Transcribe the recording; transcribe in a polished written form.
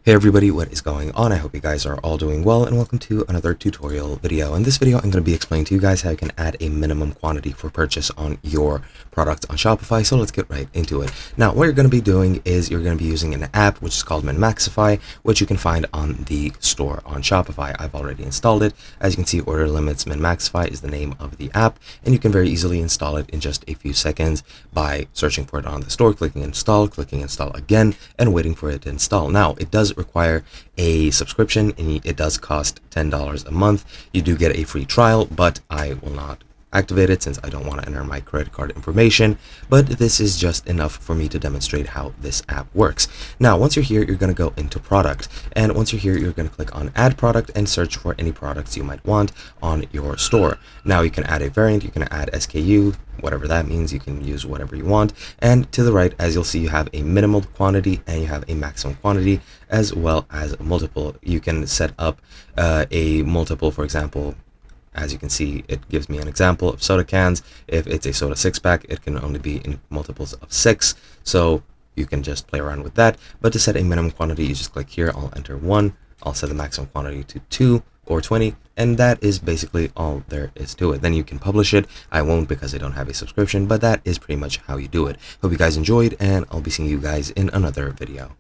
Hey everybody, what is going on? I hope you guys are all doing well, and welcome to another tutorial video. In this video, I'm going to be explaining to you guys how you can add a minimum quantity for purchase on your product on Shopify. So let's get right into it. Now, what you're going to be doing is you're going to be using an app which is called Min-Maxify, which you can find on the store on Shopify. I've already installed it. As you can see, Order Limits Min-Maxify is the name of the app, and you can very easily install it in just a few seconds by searching for it on the store, clicking install again, and waiting for it to install. Now, it does require a subscription, and it does cost $10 a month. You do get a free trial, but I will not activate it since I don't want to enter my credit card information, but this is just enough for me to demonstrate how this app works. Now, once you're here, you're going to go into product, and once you're here, you're going to click on add product and search for any products you might want on your store. Now, you can add a variant, you can add SKU, whatever that means. You can use whatever you want. And to the right, as you'll see, you have a minimal quantity and you have a maximum quantity, as well as multiple. You can set up a multiple. For example, as you can see, it gives me an example of soda cans. If it's a soda 6-pack, it can only be in multiples of 6. So you can just play around with that. But to set a minimum quantity, you just click here. I'll enter 1. I'll set the maximum quantity to 2 or 20. And that is basically all there is to it. Then you can publish it. I won't because I don't have a subscription, but that is pretty much how you do it. Hope you guys enjoyed, and I'll be seeing you guys in another video.